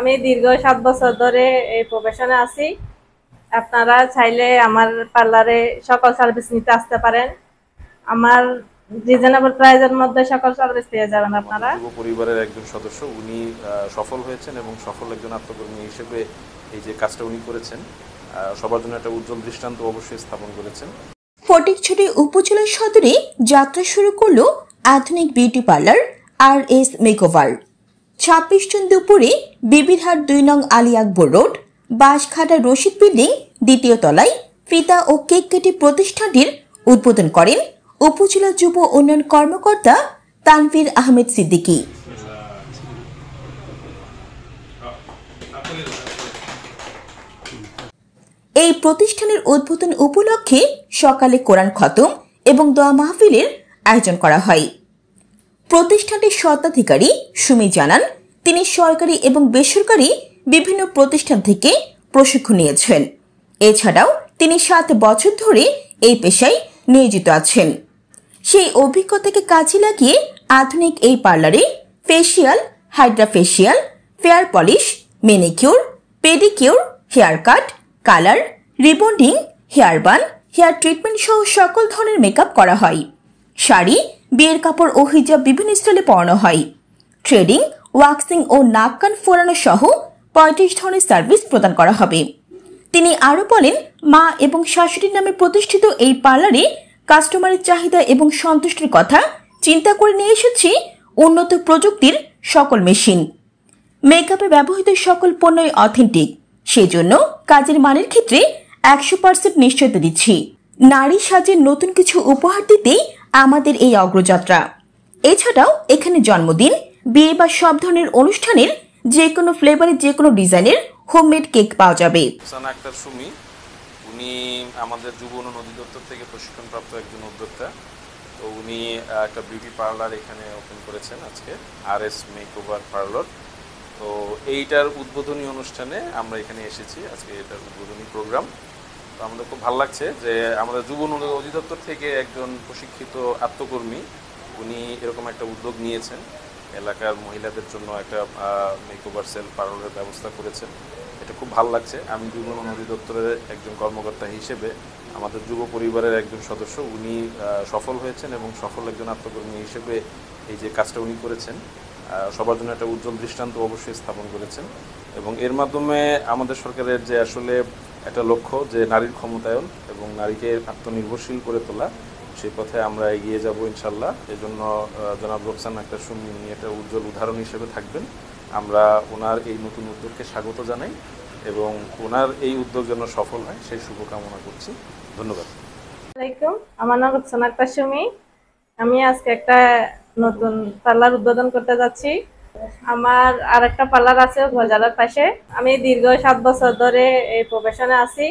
আমি দীর্ঘ 7 বছর ধরে এই প্রফেশনে আছি। আপনারা চাইলে আমার পার্লারে সকল সার্ভিস নিতে আসতে পারেন। আমার রিজনেবল প্রাইসের মধ্যে সকল সার্ভিস পেয়ে যাবেন আপনারা। যুব পরিবারের একজন সদস্য, উনি সফল হয়েছেন এবং সফল একজন আত্মকর্মী হিসেবে এই যে কাজটা উনি করেছেন, সবার জন্য একটা উজ্জ্বল দৃষ্টান্ত অবশ্যই স্থাপন করেছেন। ফটিকছড়ি উপজেলা সদরে যাত্রা শুরু করলো আধুনিক beauty parlour RS makeover. 26 June দুপুরে বিবিরহাট 2 নং আলী আকবর রোড, বাঁশখাটা রশিদ বিল্ডিং, 2য় তলায় ফিতা ও কেক কেটে প্রতিষ্ঠানটির উদ্বোধন করেন উপজেলা যুব উন্নয়ন কর্মকর্তা তানভীর আহমেদ সিদ্দিকী। এই প্রতিষ্ঠানের উদ্বোধন উপলক্ষে সকালে কোরআন খতম এবং দোয়া মাহফিলের আয়োজন করা হয়। প্রতিষ্ঠানটির স্বত্বাধিকারী সুমি জানান, তিনি সরকারি এবং বেসরকারি বিভিন্ন প্রতিষ্ঠান থেকে প্রশিক্ষণ নিয়েছেন। এছাড়াও তিনি 7 বছর ধরে এই পেশায় নিয়োজিত আছেন। সেই অভিজ্ঞতাকে কাজে লাগিয়ে আধুনিক এই পার্লারে facial, hydra facial, fair polish, manicure, pedicure, hair cut, colour, rebonding, hair bun, hair treatment সহ সকল ধরনের মেকআপ করা হয়। শাড়ি, বিয়ের কাপড় ও হিজাব বিভিন্ন স্টাইলে পরানো হয়। থ্রেডিং, ওয়াক্সিং ও নাক কান ফোরানো সহ 35 ধরনের সার্ভিস প্রদান করা হবে। তিনি আরো বলেন, মা এবং শাশুড়ির নামে প্রতিষ্ঠিত এই পার্লারে কাস্টমারের চাহিদা এবং সন্তুষ্টির কথা চিন্তা করে নিয়ে এসেছি উন্নত প্রযুক্তির সকল মেশিন। মেকআপে ব্যবহৃত সকল পণ্যই অথেন্টিক, সেজন্য কাজের মানের ক্ষেত্রে 100% নিশ্চয়তা দিচ্ছি। নারী সাজের নতুন কিছু উপহার দিতেই আমাদের এই অগ্রযাত্রা। এছাড়াও এখানে জন্মদিন, বিয়ে বা সব ধরনের অনুষ্ঠানের যে কোনো ফ্লেভারের যে কোনো ডিজাইনের হোমমেড কেক পাওয়া যাবে। রোকসানা আক্তার সুমি, উনি আমাদের যুব উন্নয়ন অধিদপ্তর থেকে প্রশিক্ষণপ্রাপ্ত একজন উদ্যোক্তা। তো উনি একটা বিউটি পার্লার এখানে ওপেন করেছেন আজকে, RS মেকওভার পার্লার। তো এইটার উদ্বোধনী অনুষ্ঠানে আমরা এখানে এসেছি, আজকে এটার উদ্বোধনী প্রোগ্রাম। তো আমাদের খুব ভালো লাগছে যে আমাদের যুব উন্নয়ন অধিদপ্তর থেকে একজন প্রশিক্ষিত আত্মকর্মী উনি এরকম একটা উদ্যোগ নিয়েছেন, এলাকার মহিলাদের জন্য একটা মেকওভার সেল পার্লারের ব্যবস্থা করেছেন। এটা খুব ভালো লাগছে। আমি যুব উন্নয়ন অধিদপ্তরের একজন কর্মকর্তা হিসেবে আমাদের যুব পরিবারের একজন সদস্য, উনি সফল হয়েছেন এবং সফল একজন আত্মকর্মী হিসেবে এই যে কাজটা উনি করেছেন, সবার জন্য একটা উজ্জ্বল দৃষ্টান্ত অবশ্যই স্থাপন করেছেন। এবং এর মাধ্যমে আমাদের সরকারের যে আসলে একটা লক্ষ্য, যে নারীর ক্ষমতায়ন এবং নারীকে আত্মনির্ভরশীল করে তোলা, সেই পথে আমরা এগিয়ে যাব ইনশাল্লাহ। এজন্য জনাব রোকসানা আক্তার সুমি উনি একটা উজ্জ্বল উদাহরণ হিসেবে থাকবেন। আমরা ওনার এই নতুন উদ্যোগকে স্বাগত জানাই এবং ওনার এই উদ্যোগ যেন সফল হয় সেই শুভকামনা করছি। ধন্যবাদ। আসসালামু আলাইকুম, আমার নাম রোকসানা আক্তার সুমি। আমি আজকে একটা নতুন পার্লার উদ্বোধন করতে যাচ্ছি। আমার আরেকটা পার্লার আছে বাজারের পাশে। আমি দীর্ঘ 7 বছর ধরে এই প্রফেশনে আছি।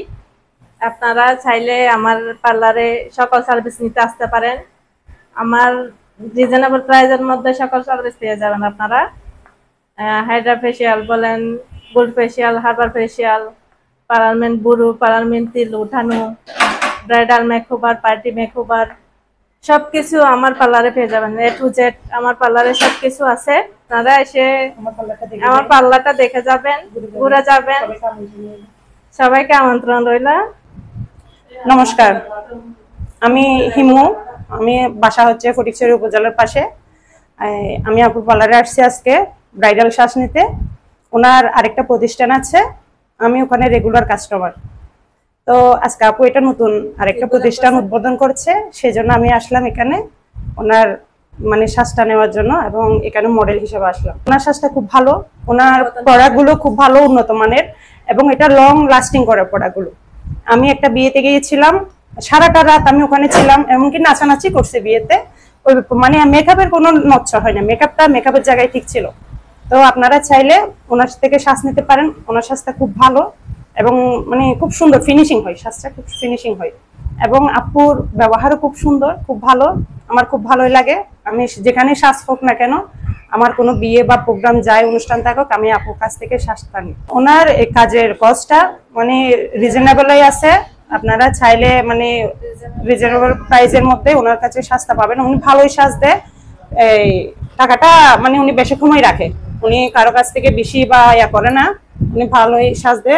আপনারা চাইলে আমার পার্লারে সকল সার্ভিস নিতে আসতে পারেন। আমার রিজনেবল প্রাইসের মধ্যে সকল সার্ভিস পেয়ে যাবেন আপনারা। হাইড্রা ফেসিয়াল বলেন, গোল্ড ফেসিয়াল, হার্বাল ফেসিয়াল, পার্লারমেন্ট বুড়ো, পার্লারমেন্ট তিল উঠানো, ব্রাইডাল মেকওভার, পার্টি মেকওভার, সবকিছু আমার পার্লারে পেয়ে যাবেন। A to Z আমার পার্লারে সবকিছু আছে। আপনারা এসে আমার পার্লারটা দেখে যাবেন, ঘুরে যাবেন। সবাইকে আমন্ত্রণ রইল। নমস্কার, আমি হিমু। আমি বাসা হচ্ছে ফটিকছড়ি উপজেলার পাশে। আমি আপুর পার্লারে আসছি আজকে ব্রাইডাল শ্বাস নিতে। ওনার আরেকটা প্রতিষ্ঠান আছে, আমি ওখানে রেগুলার কাস্টমার। তো আজকে আপু এটা নতুন আরেকটা প্রতিষ্ঠান উদ্বোধন করছে, সেজন্য আমি আসলাম এখানে ওনার মানে শ্বাসটা নেওয়ার জন্য এবং এখানে মডেল হিসেবে আসলাম। ওনার শ্বাসটা খুব ভালো, ওনার প্রোডাক্টগুলো খুব ভালো, উন্নত মানের এবং এটা লং লাস্টিং করে প্রোডাক্টগুলো। আমি একটা বিয়েতে গিয়েছিলাম, সারাটা রাত আমি ওখানে ছিলাম, এমনকি নাচানাচি করছে বিয়েতে। ওই মানে মেকআপের কোনো নচ্ছা হয় না, মেকআপের জায়গায় ঠিক ছিল। তো আপনারা চাইলে ওনার থেকে শ্বাস নিতে পারেন। ওনার শ্বাসটা খুব ভালো এবং মানে খুব সুন্দর ফিনিশিং হয়, শ্বাসটা খুব ফিনিশিং হয় এবং আপুর ব্যবহারও খুব সুন্দর, খুব ভালো। আমার খুব ভালোই লাগে। আমি যেখানে শ্বাস হোক না কেন, আমার কোনো বিয়ে বা প্রোগ্রাম যায়, অনুষ্ঠান থাকুক, আমি আপুর কাছ থেকে শ্বাসটা নিই। ওনার এই কাজের কস্টটা মানে রিজনেবলই আছে। আপনারা চাইলে মানে রিজনেবল প্রাইসের মধ্যে ওনার কাছে শ্বাসটা পাবেন। উনি ভালোই শ্বাস দেয়। এই টাকাটা মানে উনি বেশি সময় রাখে। উনি কারো কাছ থেকে বেশি বা ইয়া করে না, উনি ভালোই সাজতে,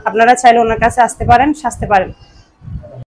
আপনারা চাইলে ওনার কাছে আসতে পারেন, সাজতে পারেন।